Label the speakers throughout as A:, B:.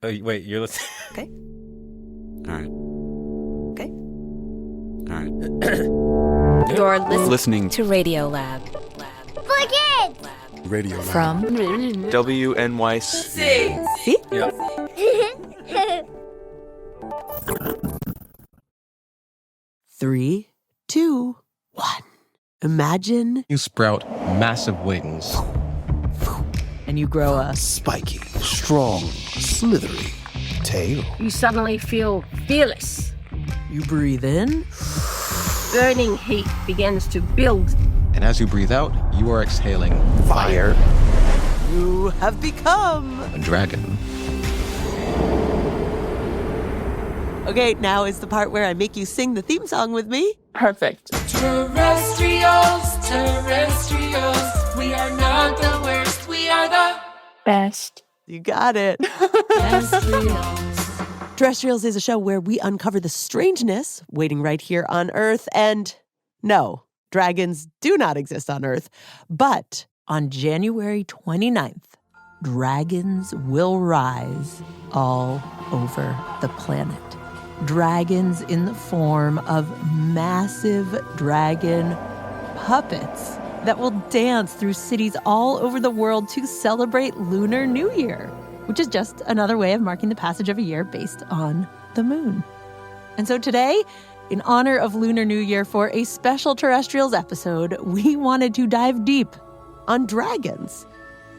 A: Oh, wait, you're listening.
B: Okay.
C: All right.
B: Okay.
C: All right.
B: You're
C: Listening
B: to Radiolab.
D: For kids!
E: Radiolab.
B: From
C: WNYC.
B: See?
A: Yeah.
F: 3, 2, 1. Imagine
E: You sprout massive wings.
F: and you grow a
E: Spiky, strong, slithery tail.
G: You suddenly feel fearless.
F: You breathe in,
G: Burning heat begins to build.
E: And as you breathe out, you are exhaling fire.
F: you have become.
E: A dragon.
F: Okay, now is the part where I make you sing the theme song with me.
H: Perfect.
I: Terrestrials, terrestrials, we are not the worst, we are the
H: Best.
F: You got it.
I: terrestrials.
F: Terrestrials is a show where we uncover the strangeness waiting right here on Earth. And no, dragons do not exist on Earth. But on January 29th, dragons will rise all over the planet. Dragons in the form of massive dragon puppets that will dance through cities all over the world to celebrate Lunar New Year, which is just another way of marking the passage of a year based on the moon. And so today, in honor of Lunar New Year, for a special Terrestrials episode, we wanted to dive deep on dragons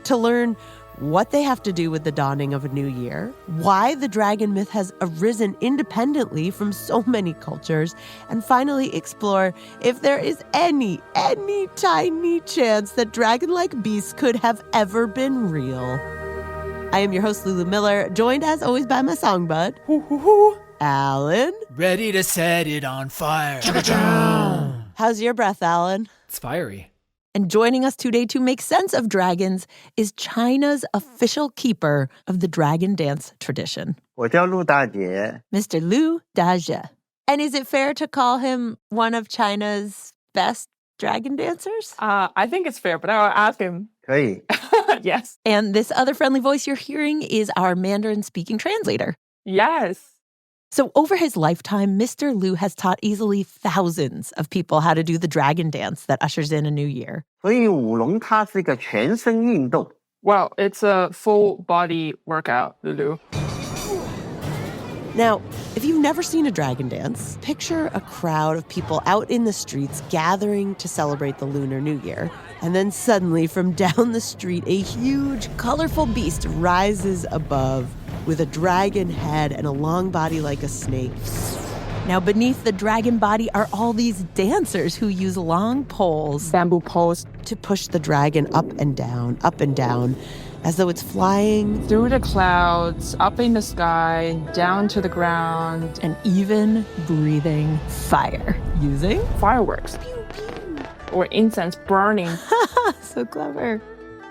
F: to learn what they have to do with the dawning of a new year, why the dragon myth has arisen independently from so many cultures, and finally explore if there is any tiny chance that dragon-like beasts could have ever been real. I am your host, Lulu Miller, joined as always by my songbud, Alan.
J: Ready to set it on fire.
F: How's your breath, Alan?
J: It's fiery.
F: And joining us today to make sense of dragons is China's official keeper of the dragon dance tradition,
K: 我叫陆大姐。
F: Mr. Lu Dajie. And is it fair to call him one of China's best dragon dancers?
H: I think it's fair, but I'll ask him.
K: 可以。
H: Yes.
F: And this other friendly voice you're hearing is our Mandarin-speaking translator.
H: Yes.
F: So over his lifetime, Mr. Lu has taught easily thousands of people how to do the dragon dance that ushers in a new year.
K: 所以舞龙它是一个全身运动。
H: Well, it's a full body workout, Lulu.
F: Now, if you've never seen a dragon dance, picture a crowd of people out in the streets gathering to celebrate the Lunar New Year. And then suddenly, from down the street, a huge, colorful beast rises above with a dragon head and a long body like a snake. Now, beneath the dragon body are all these dancers who use long poles,
H: Bamboo poles,
F: to push the dragon up and down, as though it's flying
H: through the clouds, up in the sky, down to the ground,
F: and even breathing fire using
H: fireworks or incense burning.
F: So clever.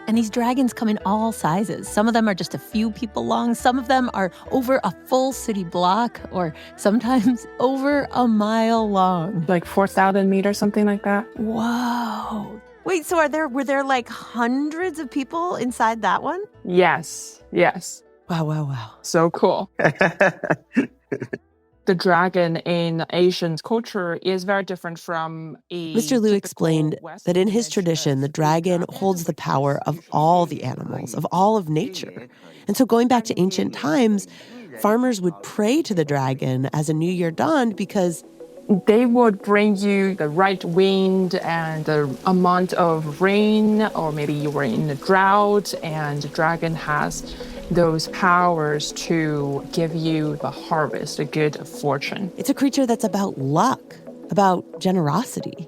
F: And these dragons come in all sizes. Some of them are just a few people long. Some of them are over a full city block, or sometimes over a mile long.
H: Like 4,000 meters, something like that.
F: Whoa. Wait, so were there like hundreds of people inside that one?
H: Yes.
F: Wow.
H: So cool. The dragon in Asian culture is very different from a
F: Mr. Lu
H: typical
F: explained
H: Western
F: that in his
H: image
F: tradition, the
H: of
F: dragon holds the power of all the animals, of all of nature. And so going back to ancient times, farmers would pray to the dragon as a new year dawned because
H: they would bring you the right wind and the amount of rain, or maybe you were in a drought and the dragon has those powers to give you the harvest, a good fortune.
F: it's a creature that's about luck, about generosity.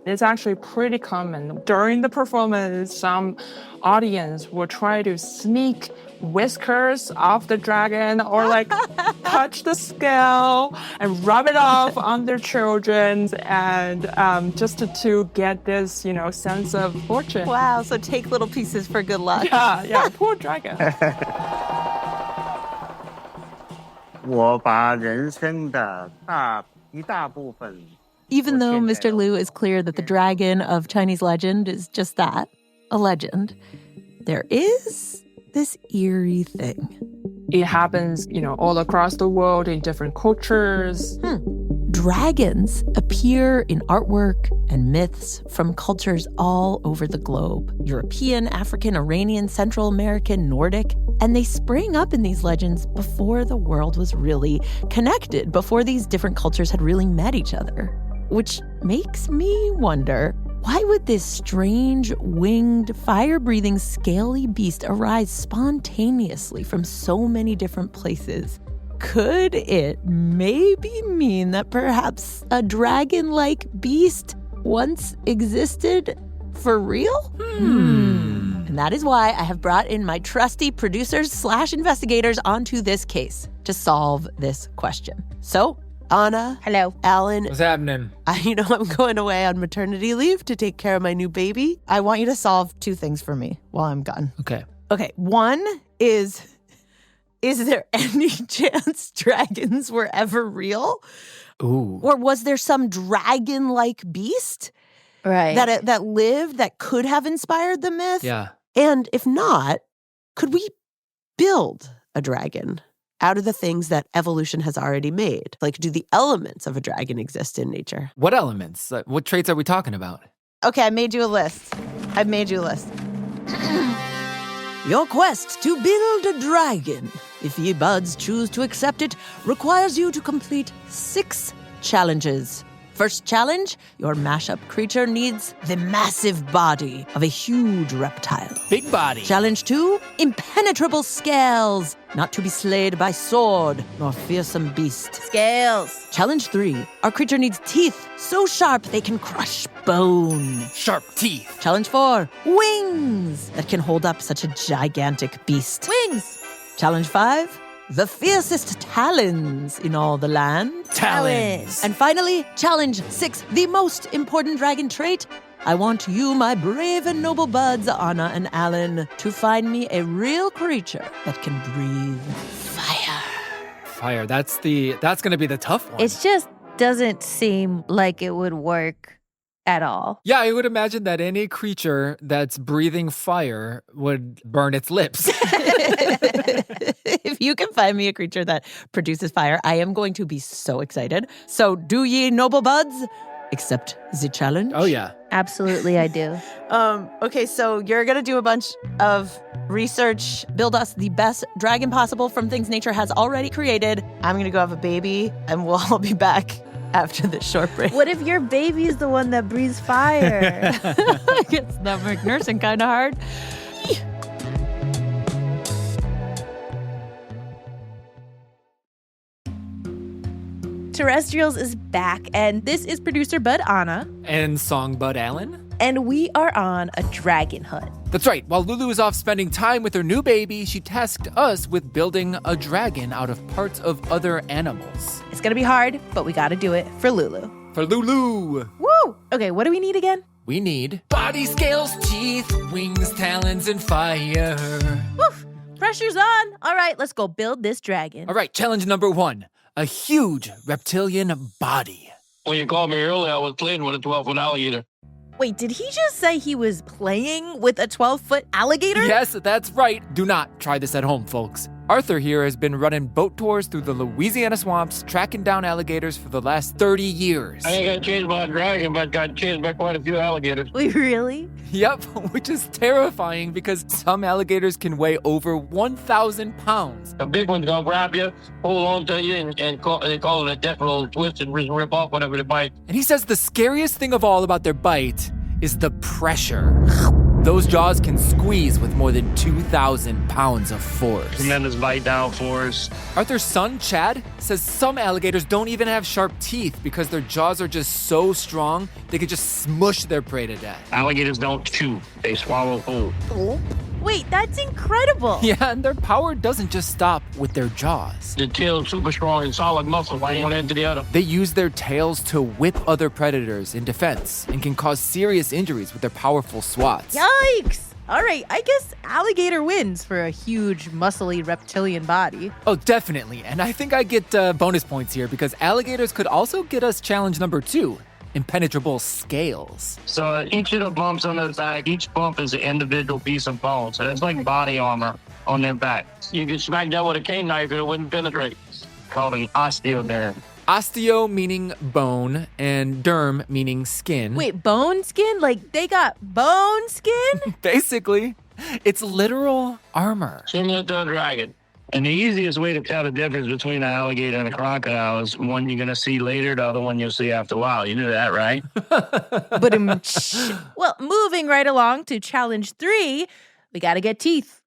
H: It's actually pretty common. During the performance, some audience will try to sneak whiskers off the dragon or like touch the scale and rub it off on their children and just to get this, sense of fortune.
F: Wow, so take little pieces for good luck.
H: Yeah, poor dragon.
K: 我把人生的一大部分。
F: Even though Mr. Lu is clear that the dragon of Chinese legend is just that, a legend, there is this eerie thing.
H: it happens, all across the world in different cultures.
F: Dragons appear in artwork and myths from cultures all over the globe. European, African, Iranian, Central American, Nordic. And they sprang up in these legends before the world was really connected, before these different cultures had really met each other. Which makes me wonder, why would this strange, winged, fire-breathing, scaly beast arise spontaneously from so many different places? Could it maybe mean that perhaps a dragon-like beast once existed for real? And that is why I have brought in my trusty producers/investigators onto this case to solve this question. So, Anna.
G: Hello.
F: Alan.
J: What's happening?
F: I'm going away on maternity leave to take care of my new baby. I want you to solve 2 things for me while I'm gone.
J: Okay.
F: Okay, one is there any chance dragons were ever real?
J: Ooh.
F: Or was there some dragon-like beast that lived that could have inspired the myth?
J: Yeah.
F: And if not, could we build a dragon out of the things that evolution has already made? Like, do the elements of a dragon exist in nature?
J: What elements? What traits are we talking about?
F: Okay, I made you a list. Your quest to build a dragon, if ye buds choose to accept it, requires you to complete 6 challenges. First challenge, your mashup creature needs the massive body of a huge reptile.
J: Big body.
F: Challenge 2, impenetrable scales, not to be slayed by sword nor fearsome beast.
G: Scales.
F: Challenge 3, our creature needs teeth so sharp they can crush bone.
J: Sharp teeth.
F: Challenge 4, wings that can hold up such a gigantic beast.
G: Wings.
F: Challenge 5, the fiercest talons in all the land.
J: Talons.
F: And finally, challenge 6, the most important dragon trait. I want you, my brave and noble buds, Anna and Alan, to find me a real creature that can breathe fire.
J: Fire. That's going to be the tough one.
A: It just doesn't seem like it would work at all.
J: Yeah, I would imagine that any creature that's breathing fire would burn its lips.
F: If you can find me a creature that produces fire, I am going to be so excited. So do ye, noble buds, accept the challenge?
J: Oh, yeah.
A: Absolutely, I do.
F: Okay, so you're going to do a bunch of research, build us the best dragon possible from things nature has already created. I'm going to go have a baby, and we'll all be back after this short break.
A: What if your baby's the one that breathes fire?
F: I guess that make nursing kind of hard.
L: Terrestrials is back, and this is producer Bud Anna.
J: And Songbud Alan.
L: And we are on a dragon hunt.
J: That's right. While Lulu is off spending time with her new baby, she tasked us with building a dragon out of parts of other animals.
L: It's gonna be hard, but we gotta do it for Lulu.
J: For Lulu!
L: Woo! Okay, what do we need again?
J: We need
I: body, scales, teeth, wings, talons, and fire.
L: Woof! Pressure's on. All right, let's go build this dragon.
J: All right, challenge number 1. A huge reptilian body.
M: When you called me earlier, I was playing with a 12-foot alligator.
L: Wait, did he just say he was playing with a 12-foot alligator?
J: Yes, that's right. Do not try this at home, folks. Arthur here has been running boat tours through the Louisiana swamps, tracking down alligators for the last 30 years.
M: I ain't got chased by a dragon, but got chased by quite a few alligators.
L: Wait, really?
J: Yep, which is terrifying because some alligators can weigh over 1,000 pounds.
M: A big one's gonna grab you, hold on to you, and call it a death roll, twist and rip off whatever they bite.
J: And he says the scariest thing of all about their bite is the pressure. Those jaws can squeeze with more than 2,000 pounds of force.
M: Tremendous bite down force.
J: Arthur's son, Chad, says some alligators don't even have sharp teeth because their jaws are just so strong, they could just smush their prey to death.
M: Alligators don't chew, they swallow whole.
L: Wait, that's incredible.
J: Yeah, and their power doesn't just stop with their jaws.
M: The tail's super strong and solid muscle, one end to the other.
J: They use their tails to whip other predators in defense and can cause serious injuries with their powerful swats.
L: Yikes! All right, I guess alligator wins for a huge, muscly reptilian body.
J: Oh, definitely. And I think I get bonus points here because alligators could also get us challenge number 2. Impenetrable scales.
M: So each of the bumps on the back, each bump is an individual piece of bone. So it's like body armor. on their backs. You could smack that with a cane knife and it wouldn't penetrate. Called an osteoderm.
J: Osteo meaning bone and derm meaning skin.
L: Wait, bone skin? Like they got bone skin?
J: Basically, it's literal armor.
M: Similar to a dragon. And the easiest way to tell the difference between an alligator and a crocodile is one you're going to see later, the other one you'll see after a while. You knew that, right?
L: Well, moving right along to challenge 3, we got to get teeth.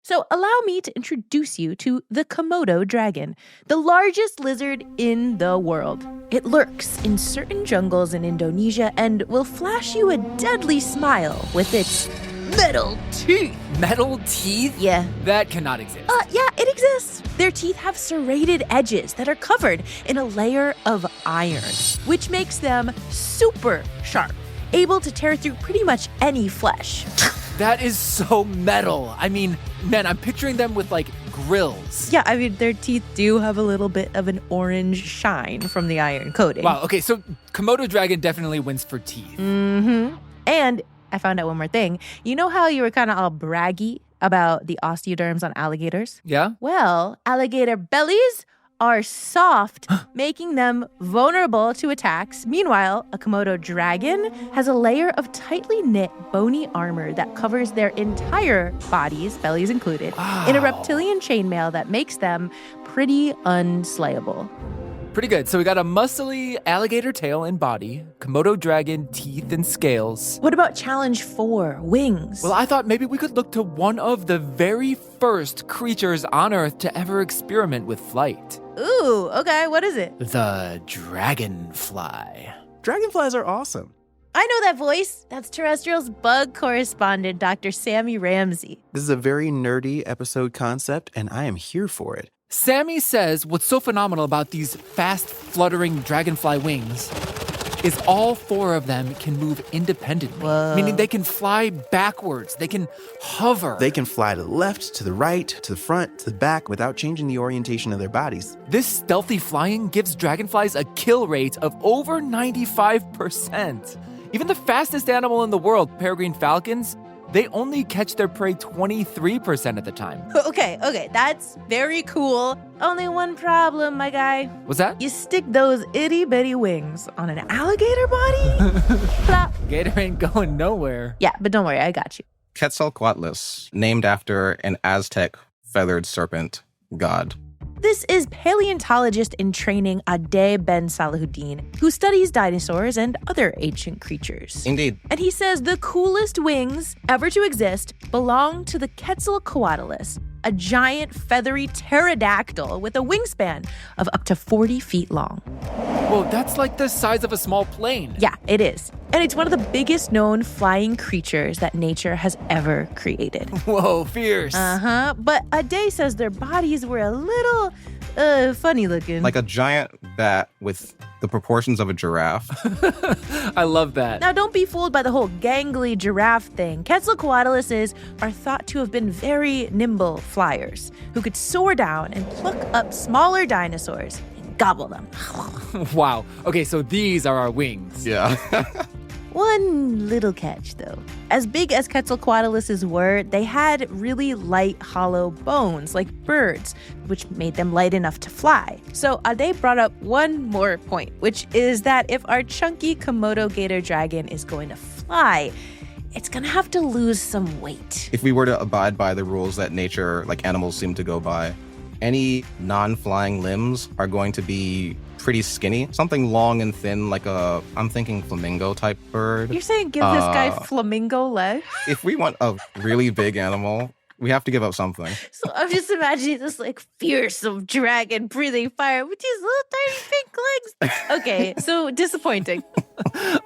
L: So allow me to introduce you to the Komodo dragon, the largest lizard in the world. It lurks in certain jungles in Indonesia and will flash you a deadly smile with its metal teeth.
J: Metal teeth?
L: Yeah.
J: That cannot exist.
L: Yeah, it exists. Their teeth have serrated edges that are covered in a layer of iron, which makes them super sharp, able to tear through pretty much any flesh.
J: That is so metal. I mean, man, I'm picturing them with like grills.
L: Yeah, I mean, their teeth do have a little bit of an orange shine from the iron coating.
J: Wow, okay, so Komodo dragon definitely wins for teeth.
L: Mm-hmm. And I found out one more thing. You know how you were kind of all braggy about the osteoderms on alligators?
J: Yeah?
L: Well, alligator bellies are soft, making them vulnerable to attacks. Meanwhile, a Komodo dragon has a layer of tightly knit bony armor that covers their entire bodies, bellies included, in a reptilian chainmail that makes them pretty unslayable.
J: Pretty good. So we got a muscly alligator tail and body, Komodo dragon teeth and scales.
L: What about challenge 4, wings?
J: Well, I thought maybe we could look to one of the very first creatures on Earth to ever experiment with flight.
L: Ooh, okay, what is it?
J: The dragonfly.
E: Dragonflies are awesome.
L: I know that voice. That's Terrestrials bug correspondent, Dr. Sammy Ramsey.
E: This is a very nerdy episode concept, and I am here for it.
J: Sammy says what's so phenomenal about these fast, fluttering dragonfly wings is all 4 of them can move independently.
L: Whoa.
J: Meaning they can fly backwards, they can hover.
E: They can fly to the left, to the right, to the front, to the back without changing the orientation of their bodies.
J: This stealthy flying gives dragonflies a kill rate of over 95%. Even the fastest animal in the world, peregrine falcons, they only catch their prey 23% of the time.
L: Okay, that's very cool. Only one problem, my guy.
J: What's that?
L: You stick those itty-bitty wings on an alligator body? Plop.
J: Gator ain't going nowhere.
L: Yeah, but don't worry, I got you.
E: Quetzalcoatlus, named after an Aztec feathered serpent god.
L: This is paleontologist in training Ade Ben Salahuddin, who studies dinosaurs and other ancient creatures.
E: Indeed.
L: And he says the coolest wings ever to exist belong to the Quetzalcoatlus, a giant feathery pterodactyl with a wingspan of up to 40 feet long.
J: Whoa, that's like the size of a small plane.
L: Yeah, it is. And it's one of the biggest known flying creatures that nature has ever created.
J: Whoa, fierce.
L: But Ade says their bodies were a little funny looking.
E: Like a giant bat with the proportions of a giraffe.
J: I love that.
L: Now, don't be fooled by the whole gangly giraffe thing. Quetzalcoatluses are thought to have been very nimble flyers who could soar down and pluck up smaller dinosaurs and gobble them.
J: Wow. Okay, so these are our wings.
E: Yeah.
L: One little catch, though. As big as Quetzalcoatluses were, they had really light, hollow bones, like birds, which made them light enough to fly. So Ade brought up one more point, which is that if our chunky Komodo gator dragon is going to fly, it's going to have to lose some weight.
E: If we were to abide by the rules that nature, like animals, seem to go by, any non-flying limbs are going to be pretty skinny. Something long and thin, like I'm thinking flamingo type bird.
L: You're saying give this guy flamingo legs?
E: If we want a really big animal, we have to give up something.
L: So I'm just imagining this like fearsome dragon breathing fire with these little tiny pink legs. Okay, so disappointing.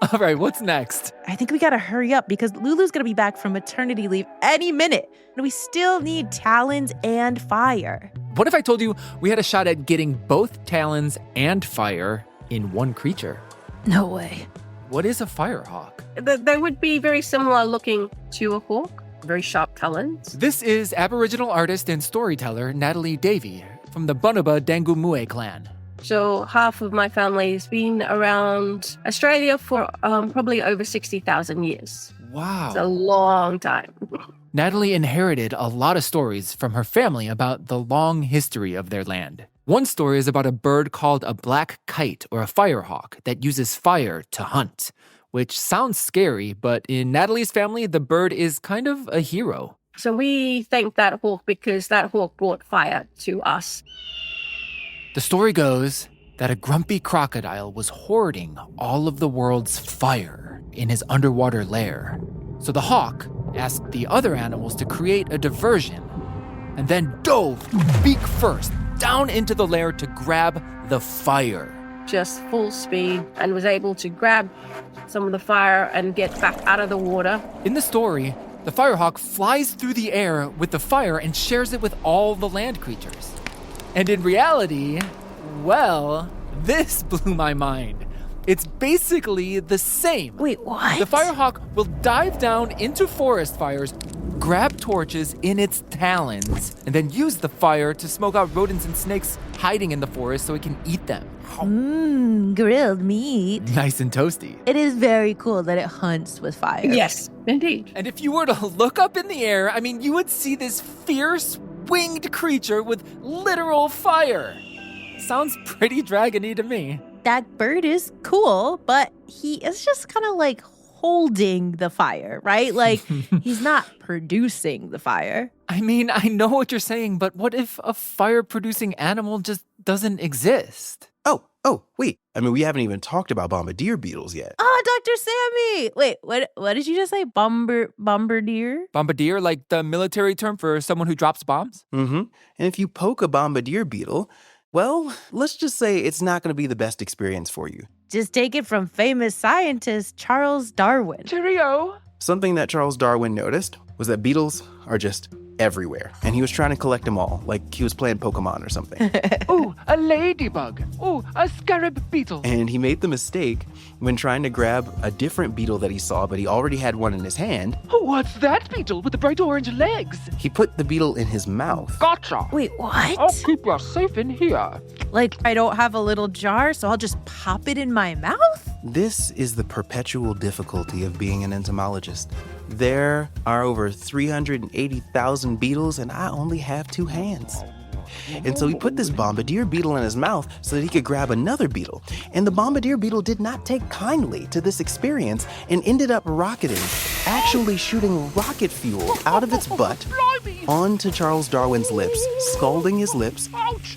J: All right, what's next?
L: I think we gotta hurry up because Lulu's gonna be back from maternity leave any minute. And we still need talons and fire.
J: What if I told you we had a shot at getting both talons and fire in one creature?
L: No way.
J: What is a firehawk?
G: They would be very similar looking to a hawk, very sharp talons.
J: This is Aboriginal artist and storyteller Natalie Davey from the Bonobo Dangumue clan.
G: So half of my family has been around Australia for probably over 60,000 years.
J: Wow.
G: It's a long time.
J: Natalie inherited a lot of stories from her family about the long history of their land. One story is about a bird called a black kite or a firehawk that uses fire to hunt, which sounds scary, but in Natalie's family, the bird is kind of a hero.
G: So we thank that hawk because that hawk brought fire to us.
J: The story goes that a grumpy crocodile was hoarding all of the world's fire in his underwater lair. So the hawk asked the other animals to create a diversion and then dove beak first down into the lair to grab the fire.
G: Just full speed, and was able to grab some of the fire and get back out of the water.
J: In the story, the firehawk flies through the air with the fire and shares it with all the land creatures. And in reality, well, this blew my mind. It's basically the same.
L: Wait, what?
J: The firehawk will dive down into forest fires, grab torches in its talons, and then use the fire to smoke out rodents and snakes hiding in the forest so it can eat them.
L: Grilled meat.
J: Nice and toasty.
L: It is very cool that it hunts with fire.
G: Yes, indeed.
J: And if you were to look up in the air, I mean, you would see this fierce winged creature with literal fire. Sounds pretty dragony to me.
L: That bird is cool, but he is just kind of like holding the fire, right? Like he's not producing the fire.
J: I mean, I know what you're saying, but what if a fire-producing animal just doesn't exist?
C: Oh, wait. I mean, we haven't even talked about bombardier beetles yet.
L: Oh, Dr. Sammy! Wait, what did you just say? Bombardier?
J: Bombardier, like the military term for someone who drops bombs?
C: Mm-hmm. And if you poke a bombardier beetle, well, let's just say it's not going to be the best experience for you.
L: Just take it from famous scientist Charles Darwin.
H: Cheerio.
C: Something that Charles Darwin noticed was that beetles are just everywhere. And he was trying to collect them all, like he was playing Pokemon or something.
H: Ooh, a ladybug. Ooh, a scarab beetle.
C: And he made the mistake when trying to grab a different beetle that he saw, but he already had one in his hand.
H: Oh, what's that beetle with the bright orange legs?
C: He put the beetle in his mouth.
H: Gotcha.
L: Wait, what?
H: I'll keep you safe in here.
L: Like, I don't have a little jar, so I'll just pop it in my mouth?
C: This is the perpetual difficulty of being an entomologist. There are over 380,000 beetles, and I only have 2 hands. And so he put this bombardier beetle in his mouth so that he could grab another beetle. And the bombardier beetle did not take kindly to this experience and ended up rocketing, actually shooting rocket fuel out of its butt onto Charles Darwin's lips, scalding his lips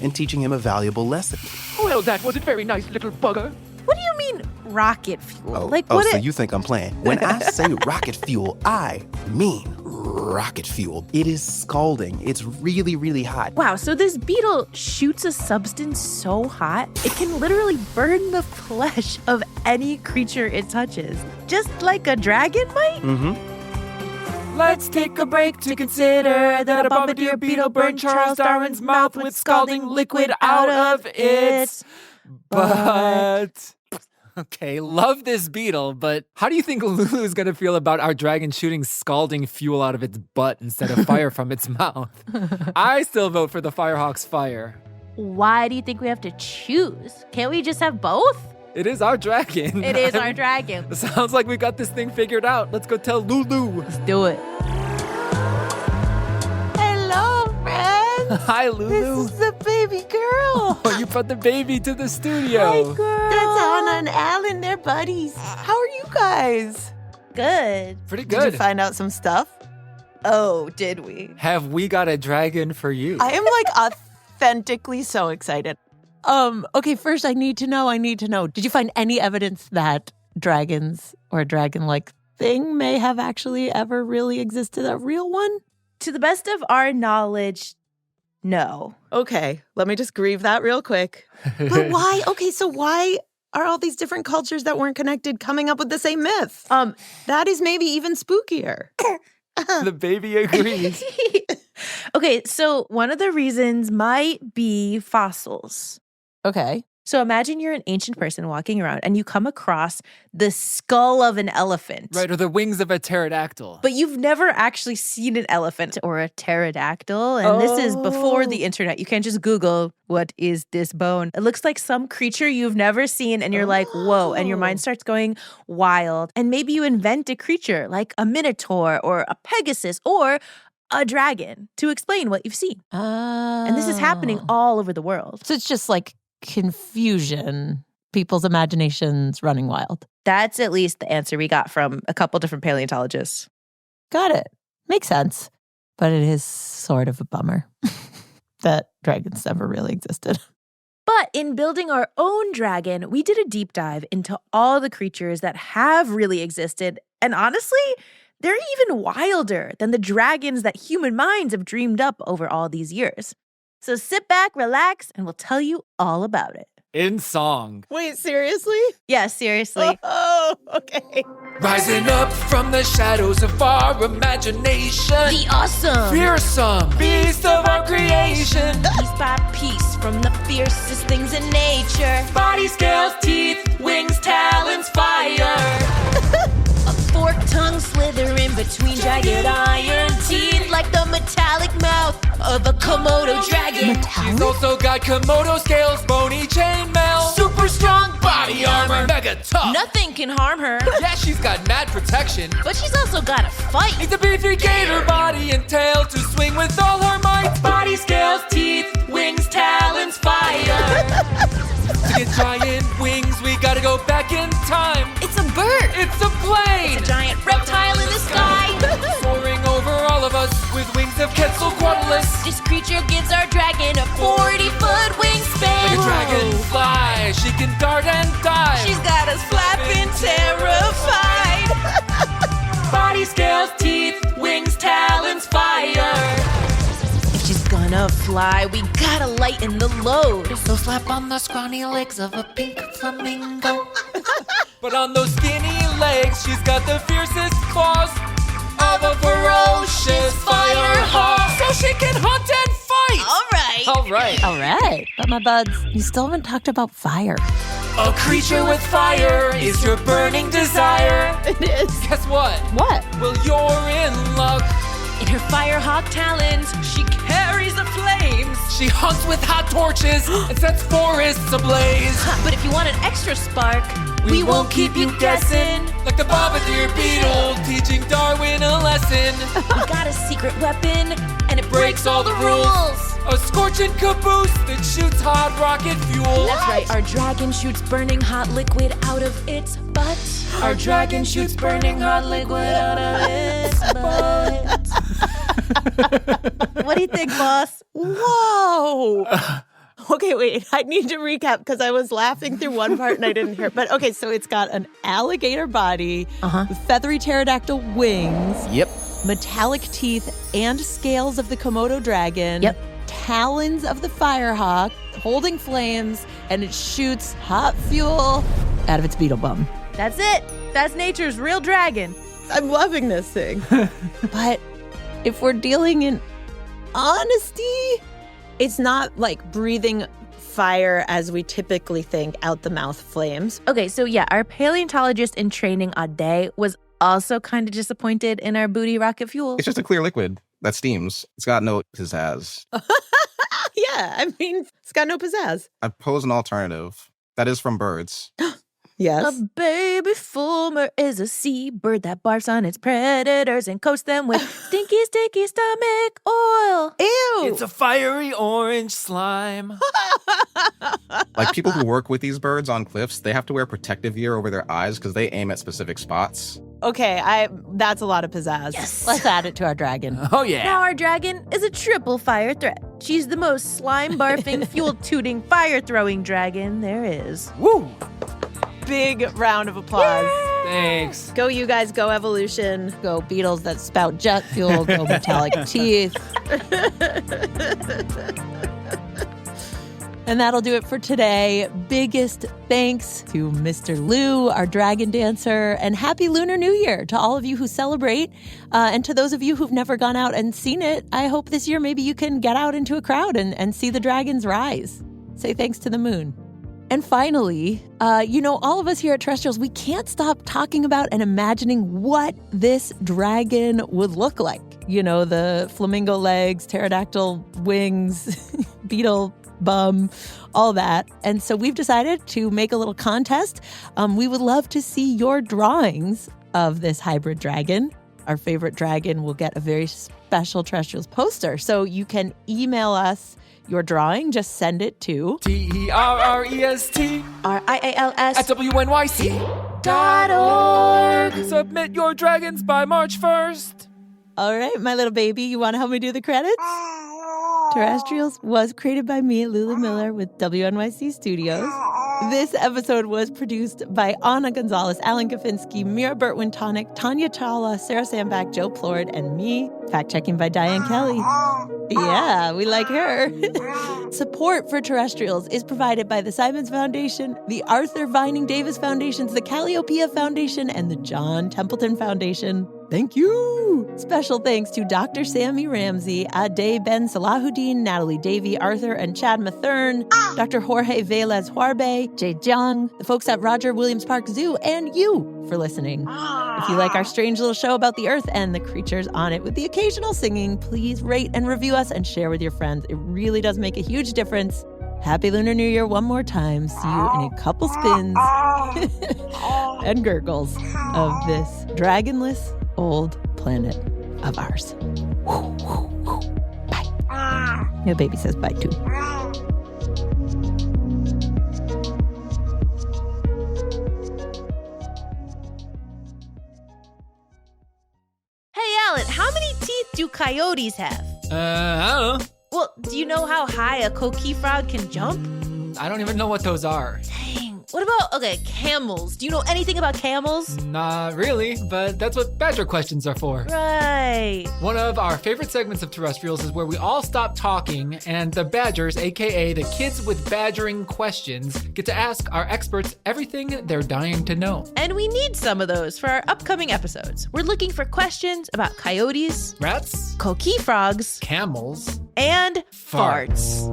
C: and teaching him a valuable lesson.
H: Well, that was a very nice little bugger.
L: What do you mean rocket fuel?
C: So you think I'm playing. When I say rocket fuel, I mean rocket fuel. It is scalding. It's really, really hot.
L: Wow, so this beetle shoots a substance so hot, it can literally burn the flesh of any creature it touches. Just like a dragon might?
C: Mm-hmm.
J: Let's take a break to consider that a bombardier beetle burned Charles Darwin's mouth with scalding liquid out of its butt. Okay, love this beetle, but how do you think Lulu's gonna feel about our dragon shooting scalding fuel out of its butt instead of fire from its mouth? I still vote for the Firehawk's fire.
L: Why do you think we have to choose? Can't we just have both?
J: It is our dragon.
L: It is our dragon.
J: Sounds like we got this thing figured out. Let's go tell Lulu.
L: Let's do it. Hello, friends.
J: Hi, Lulu.
F: This is the baby girl.
J: Oh, you brought the baby to the studio.
F: Hi, girl. That's Anna and Alan. They're buddies. How are you guys?
L: Good.
J: Pretty good.
F: Did you find out some stuff? Oh, did we?
J: Have we got a dragon for you?
F: I am like authentically so excited. Okay, first I need to know. Did you find any evidence that dragons or a dragon-like thing may have actually ever really existed, a real one?
L: To the best of our knowledge, no.
F: Okay, let me just grieve that real quick. But why? Okay, so why are all these different cultures that weren't connected coming up with the same myth? That is maybe even spookier.
J: The baby agrees.
L: Okay, so one of the reasons might be fossils.
F: Okay.
L: So imagine you're an ancient person walking around and you come across the skull of an elephant.
J: Right, or the wings of a pterodactyl.
L: But you've never actually seen an elephant or a pterodactyl. And this is before the internet. You can't just Google, what is this bone? It looks like some creature you've never seen and you're like, whoa. And your mind starts going wild. And maybe you invent a creature like a minotaur or a pegasus or a dragon to explain what you've seen. And this is happening all over the world.
F: So it's just like confusion, people's imaginations running wild.
L: That's at least the answer we got from a couple different paleontologists.
F: Got it. Makes sense. But it is sort of a bummer that dragons never really existed.
L: But in building our own dragon, we did a deep dive into all the creatures that have really existed. And honestly, they're even wilder than the dragons that human minds have dreamed up over all these years. So sit back, relax, and we'll tell you all about it.
J: In song.
F: Wait, seriously?
L: Yeah, seriously.
F: Oh, okay.
I: Rising up from the shadows of our imagination.
L: The awesome,
I: fearsome beast of our creation.
L: Piece by piece from the fiercest things in nature.
I: Body, scales, teeth, wings, talons, fire.
L: A forked tongue slithering between jagged iron teeth, like the metallic mouth of a Komodo dragon.
I: She's also got Komodo scales, bony chainmail, super strong body armor, mega tough.
L: Nothing can harm her.
I: Yeah, she's got mad protection,
L: but she's also got to fight.
I: Needs a beefy gator body and tail to swing with all her might. Body, scales, teeth, wings, talons, fire. To get giant wings, we gotta go back in time.
L: It's a bird.
I: It's a plane.
L: It's a giant reptile in the sky.
I: Soaring over all of us with wings of Quetzalcoatlus.
L: This creature gives our dragon a 40-foot wingspan.
I: Like a dragonfly, she can dart and dive.
L: She's got us flapping terrified.
I: Body, scales, teeth, wings, talons, fire.
L: If she's gonna fly, we gotta lighten the load.
I: So slap on the scrawny legs of a pink flamingo. But on those skinny legs, she's got the fiercest claws of a ferocious fire hawk. So she can hunt and fight.
F: All right. But my buds, you still haven't talked about fire.
I: A creature with fire is your burning desire.
F: It is.
I: Guess what?
F: What?
I: Well, you're in luck.
L: In her firehawk talons, she carries the flames.
I: She hunts with hot torches and sets forests ablaze.
L: But if you want an extra spark, we won't keep you guessing.
I: Like the bombardier beetle teaching Darwin a lesson.
L: We got a secret weapon, and it breaks all the rules.
I: A scorching caboose that shoots hot rocket fuel.
L: That's right, our dragon shoots burning hot liquid out of its butt.
I: Our dragon shoots burning hot liquid out of its butt.
L: What do you think, boss?
F: Whoa. Okay, wait. I need to recap because I was laughing through one part and I didn't hear. But okay, so it's got an alligator body, feathery pterodactyl wings, metallic teeth and scales of the Komodo dragon, talons of the firehawk, holding flames, and it shoots hot fuel out of its beetle bum.
L: That's it. That's nature's real dragon.
F: I'm loving this thing. But if we're dealing in honesty, it's not like breathing fire as we typically think, out the mouth flames.
L: Okay, so yeah, our paleontologist in training, Dajie, was also kind of disappointed in our booty rocket fuel.
E: It's just a clear liquid that steams. It's got no pizzazz.
F: Yeah, I mean, it's got no pizzazz.
E: I pose an alternative. That is from birds.
F: Yes.
L: A baby fulmer is a seabird that barfs on its predators and coats them with stinky, sticky stomach oil.
F: Ew.
J: It's a fiery orange slime.
E: Like people who work with these birds on cliffs, they have to wear protective gear over their eyes because they aim at specific spots.
F: Okay, that's a lot of pizzazz.
L: Yes.
F: Let's add it to our dragon.
J: Oh, yeah.
L: Now our dragon is a triple fire threat. She's the most slime-barfing, fuel-tooting, fire-throwing dragon there is.
F: Woo! Big round of applause.
L: Yay!
J: Thanks.
F: Go you guys, go evolution. Go beetles that spout jet fuel. Go metallic teeth. And that'll do it for today. Biggest thanks to Mr. Lou, our dragon dancer, and happy Lunar New Year to all of you who celebrate. And to those of you who've never gone out and seen it, I hope this year maybe you can get out into a crowd and see the dragons rise. Say thanks to the moon. And finally, all of us here at Terrestrials, we can't stop talking about and imagining what this dragon would look like. The flamingo legs, pterodactyl wings, beetle bum, all that. And so we've decided to make a little contest. We would love to see your drawings of this hybrid dragon. Our favorite dragon will get a very special Terrestrials poster. So you can email us your drawing. Just send it to
J: TERREST
L: RIALS
J: at WNYC.org. Submit your dragons by March 1st.
F: All right, my little baby, you want to help me do the credits? Terrestrials was created by me, Lulu Miller, with WNYC Studios. This episode was produced by Anna Gonzalez, Alan Kafinsky, Mira Burtwin-Tonic, Tanya Chawla, Sarah Sandbach, Joe Plord, and me. Fact-checking by Diane Kelly. Yeah, we like her. Support for Terrestrials is provided by the Simons Foundation, the Arthur Vining Davis Foundations, the Calliopeia Foundation, and the John Templeton Foundation. Thank you. Special thanks to Dr. Sammy Ramsey, Ade Ben Salahuddin, Natalie Davey, Arthur and Chad Mathern, Dr. Jorge Velez Huarbe, Jay Jiang, the folks at Roger Williams Park Zoo, and you for listening. If you like our strange little show about the Earth and the creatures on it with the occasional singing, please rate and review us and share with your friends. It really does make a huge difference. Happy Lunar New Year one more time. See you in a couple spins and gurgles of this dragonless old planet of ours. Bye. Your baby says bye too.
L: Hey, Alan, how many teeth do coyotes have?
J: I don't know.
L: Well, do you know how high a coqui frog can jump?
J: I don't even know what those are.
L: Dang. What about, camels? Do you know anything about camels?
J: Not really, but that's what Badger questions are for.
L: Right.
J: One of our favorite segments of Terrestrials is where we all stop talking and the Badgers, aka the kids with badgering questions, get to ask our experts everything they're dying to know.
L: And we need some of those for our upcoming episodes. We're looking for questions about coyotes,
J: rats,
L: coqui frogs,
J: camels,
L: and farts.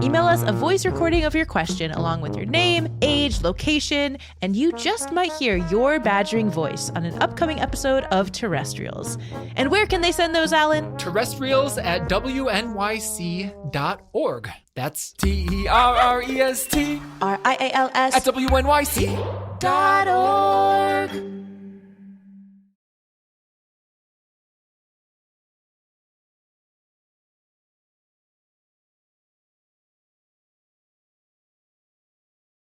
L: Email us a voice recording of your question along with your name, age, location, and you just might hear your badgering voice on an upcoming episode of Terrestrials. And where can they send those, Alan?
J: Terrestrials at WNYC.org. That's TERREST
L: RIALS
J: at WNYC.org.